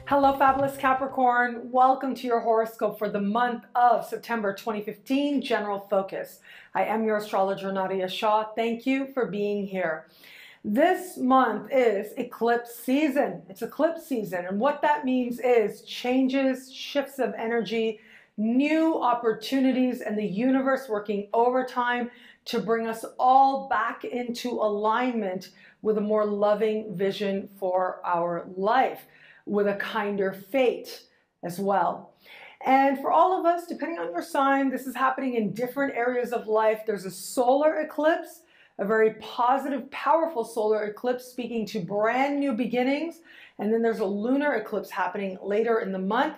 Hello, fabulous Capricorn. Welcome to your horoscope for the month of September 2015, General Focus. I am your astrologer, Nadiya Shah. Thank you for being here. This month is eclipse season. It's eclipse season, and what that means is changes, shifts of energy, new opportunities, and the universe working overtime to bring us all back into alignment with a more loving vision for our life, with a kinder fate as well. And for all of us, depending on your sign, this is happening in different areas of life. There's a solar eclipse, a very positive, powerful solar eclipse speaking to brand new beginnings. And then there's a lunar eclipse happening later in the month,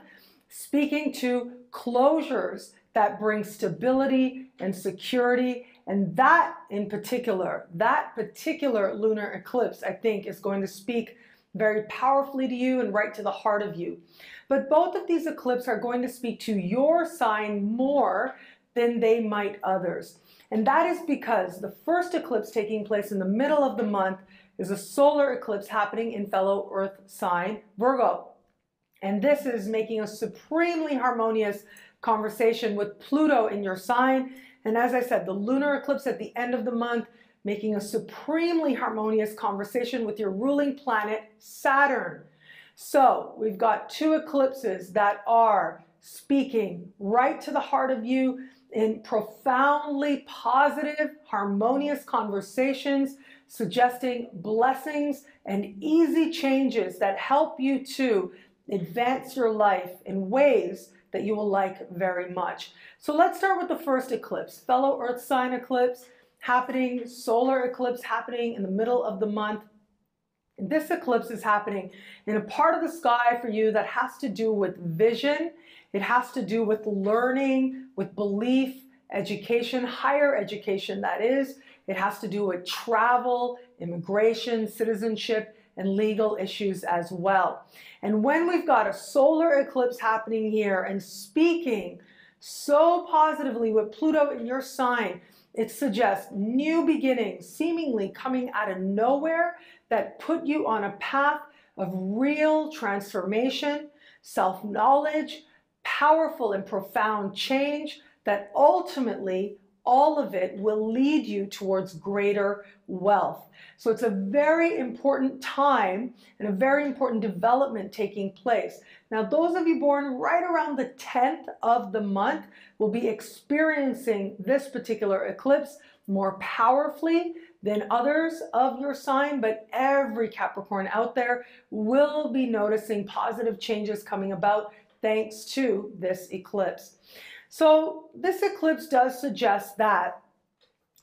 speaking to closures that bring stability and security. And that in particular, that particular lunar eclipse, I think, is going to speak very powerfully to you and right to the heart of you. But both of these eclipses are going to speak to your sign more than they might others. And that is because the first eclipse taking place in the middle of the month is a solar eclipse happening in fellow Earth sign Virgo. And this is making a supremely harmonious conversation with Pluto in your sign. And as I said, the lunar eclipse at the end of the month making a supremely harmonious conversation with your ruling planet, Saturn. So we've got two eclipses that are speaking right to the heart of you in profoundly positive, harmonious conversations, suggesting blessings and easy changes that help you to advance your life in ways that you will like very much. So let's start with the first eclipse, fellow Earth sign eclipse, happening, solar eclipse happening in the middle of the month. And this eclipse is happening in a part of the sky for you that has to do with vision. It has to do with learning, with belief, education, higher education that is. It has to do with travel, immigration, citizenship, and legal issues as well. And when we've got a solar eclipse happening here and speaking so positively with Pluto in your sign, it suggests new beginnings seemingly coming out of nowhere that put you on a path of real transformation, self-knowledge, powerful and profound change that ultimately all of it will lead you towards greater wealth. So it's a very important time and a very important development taking place. Now, those of you born right around the 10th of the month will be experiencing this particular eclipse more powerfully than others of your sign, but every Capricorn out there will be noticing positive changes coming about thanks to this eclipse. So this eclipse does suggest that,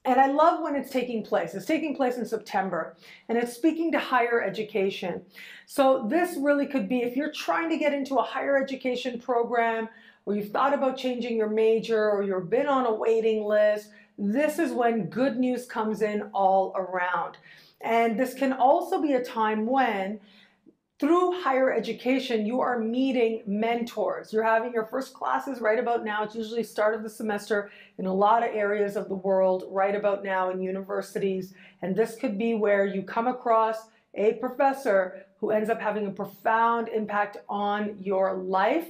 and I love when it's taking place. It's taking place in September, and it's speaking to higher education. So this really could be, if you're trying to get into a higher education program, or you've thought about changing your major, or you've been on a waiting list, this is when good news comes in all around. And this can also be a time when, through higher education, you are meeting mentors. You're having your first classes right about now. It's usually start of the semester in a lot of areas of the world right about now in universities. And this could be where you come across a professor who ends up having a profound impact on your life,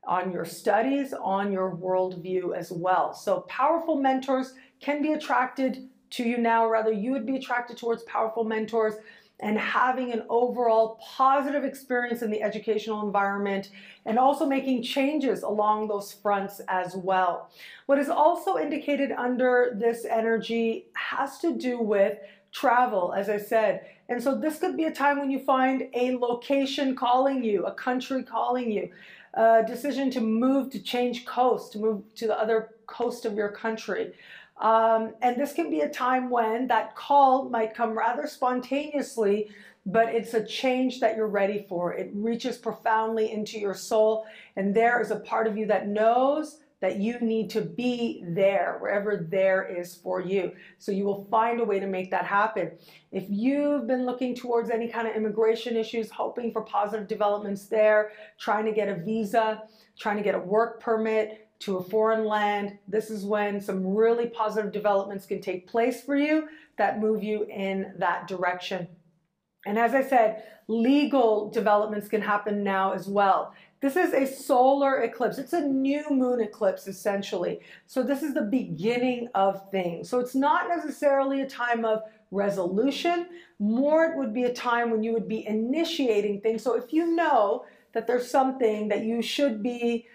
on your studies, on your worldview as well. So powerful mentors can be attracted to you now, or rather you would be attracted towards powerful mentors, and having an overall positive experience in the educational environment, and also making changes along those fronts as well. What is also indicated under this energy has to do with travel, as I said. And so this could be a time when you find a location calling you, a country calling you, a decision to move, to change coast, to move to the other coast of your country. And this can be a time when that call might come rather spontaneously, but it's a change that you're ready for. It reaches profoundly into your soul, and there is a part of you that knows that you need to be there, wherever there is for you. So you will find a way to make that happen. If you've been looking towards any kind of immigration issues, hoping for positive developments there, trying to get a visa, trying to get a work permit to a foreign land, this is when some really positive developments can take place for you that move you in that direction. And as I said, legal developments can happen now as well. This is a solar eclipse. It's a new moon eclipse, essentially. So this is the beginning of things. So it's not necessarily a time of resolution. More, it would be a time when you would be initiating things. So if you know that there's something that you should be,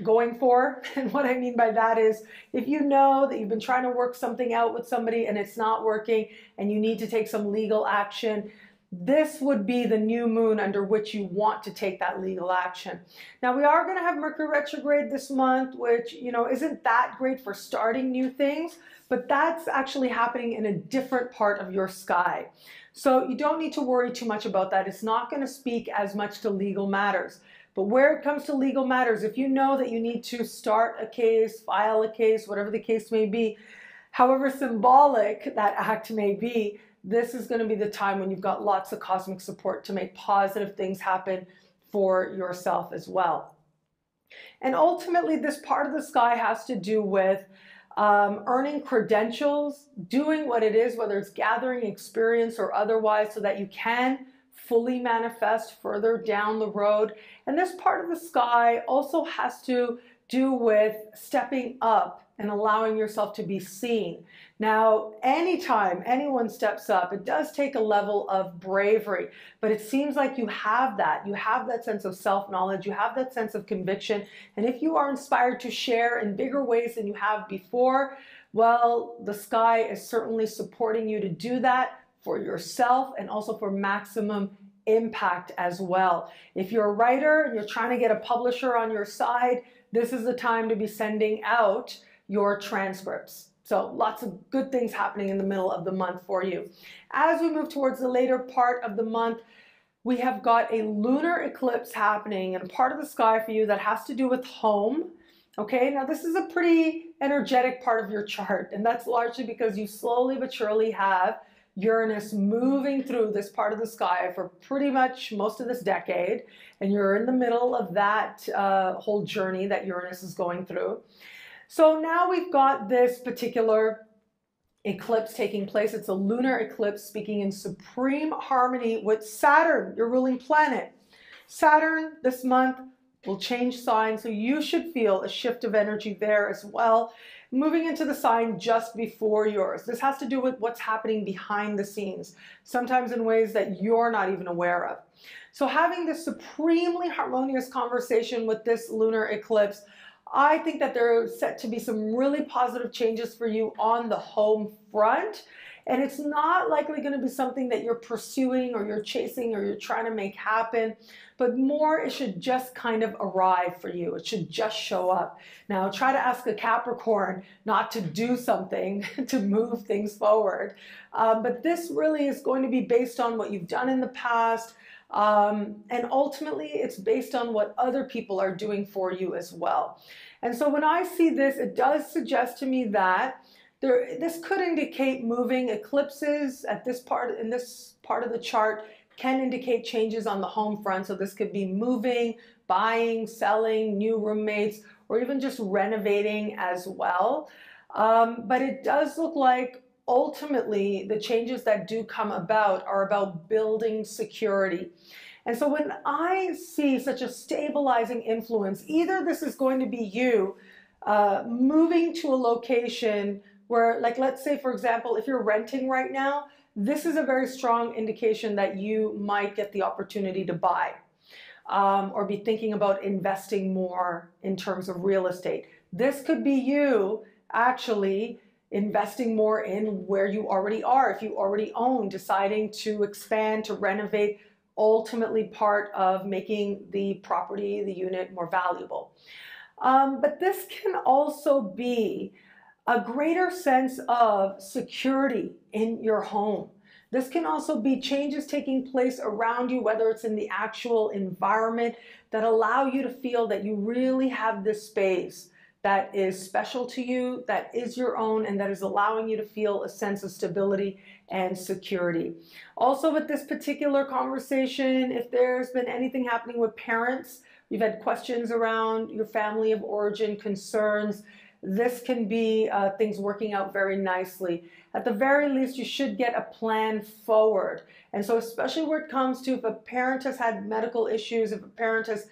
going for, and what I mean by that is if you know that you've been trying to work something out with somebody and it's not working and you need to take some legal action, this would be the new moon under which you want to take that legal action. Now we are going to have Mercury retrograde this month, which isn't that great for starting new things, but that's actually happening in a different part of your sky. So you don't need to worry too much about that. It's not going to speak as much to legal matters. But where it comes to legal matters, if you know that you need to start a case, file a case, whatever the case may be, however symbolic that act may be, this is going to be the time when you've got lots of cosmic support to make positive things happen for yourself as well. And ultimately, this part of the sky has to do with earning credentials, doing what it is, whether it's gathering experience or otherwise, so that you can fully manifest further down the road. And this part of the sky also has to do with stepping up and allowing yourself to be seen. Now, anytime anyone steps up, it does take a level of bravery, but it seems like you have that. You have that sense of self-knowledge, you have that sense of conviction, and if you are inspired to share in bigger ways than you have before, well, the sky is certainly supporting you to do that for yourself and also for maximum impact as well. If you're a writer and you're trying to get a publisher on your side, this is the time to be sending out your transcripts. So lots of good things happening in the middle of the month for you. As we move towards the later part of the month, we have got a lunar eclipse happening in a part of the sky for you that has to do with home. Okay, now this is a pretty energetic part of your chart, and that's largely because you slowly but surely have Uranus moving through this part of the sky for pretty much most of this decade, and you're in the middle of that whole journey that Uranus is going through. So now we've got this particular eclipse taking place. It's a lunar eclipse speaking in supreme harmony with Saturn, your ruling planet. Saturn this month will change signs, so you should feel a shift of energy there as well, moving into the sign just before yours. This has to do with what's happening behind the scenes, sometimes in ways that you're not even aware of. So having this supremely harmonious conversation with this lunar eclipse, I think that there are set to be some really positive changes for you on the home front. And it's not likely going to be something that you're pursuing or you're chasing or you're trying to make happen, but more it should just kind of arrive for you. It should just show up. Now try to ask a Capricorn not to do something to move things forward. But this really is going to be based on what you've done in the past. And ultimately it's based on what other people are doing for you as well. And so when I see this, it does suggest to me that this could indicate moving. Eclipses at in this part of the chart can indicate changes on the home front. So this could be moving, buying, selling, new roommates, or even just renovating as well. But it does look like ultimately the changes that do come about are about building security. And so when I see such a stabilizing influence, either this is going to be you moving to a location where, like, let's say, for example, if you're renting right now, this is a very strong indication that you might get the opportunity to buy or be thinking about investing more in terms of real estate. This could be you actually investing more in where you already are. If you already own, deciding to expand, to renovate, ultimately part of making the property, the unit, more valuable. But this can also be a greater sense of security in your home. This can also be changes taking place around you, whether it's in the actual environment, that allow you to feel that you really have this space that is special to you, that is your own, and that is allowing you to feel a sense of stability and security. Also with this particular conversation, if there's been anything happening with parents, you've had questions around your family of origin concerns, this can be things working out very nicely. At the very least, you should get a plan forward. And so especially where it comes to if a parent has had medical issues, if a parent has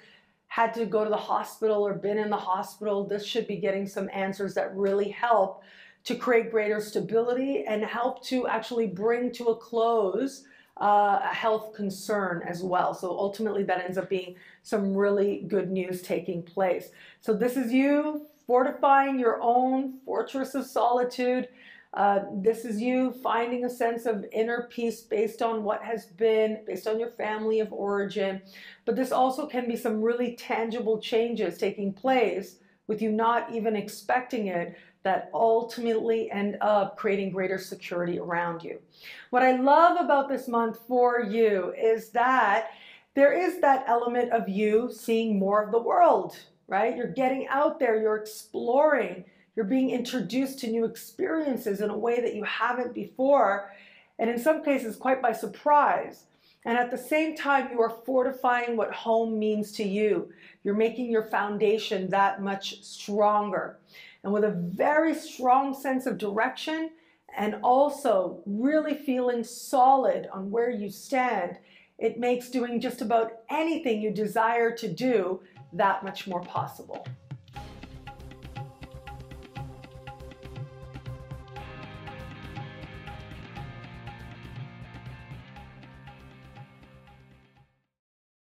had to go to the hospital or been in the hospital, this should be getting some answers that really help to create greater stability and help to actually bring to a close a health concern as well. So ultimately that ends up being some really good news taking place. So this is you fortifying your own fortress of solitude. This is you finding a sense of inner peace based on what has been, based on your family of origin. But this also can be some really tangible changes taking place with you not even expecting it, that ultimately end up creating greater security around you. What I love about this month for you is that there is that element of you seeing more of the world, right? You're getting out there, you're exploring, you're being introduced to new experiences in a way that you haven't before, and in some cases quite by surprise. And at the same time, you are fortifying what home means to you. You're making your foundation that much stronger. And with a very strong sense of direction and also really feeling solid on where you stand, it makes doing just about anything you desire to do that much more possible.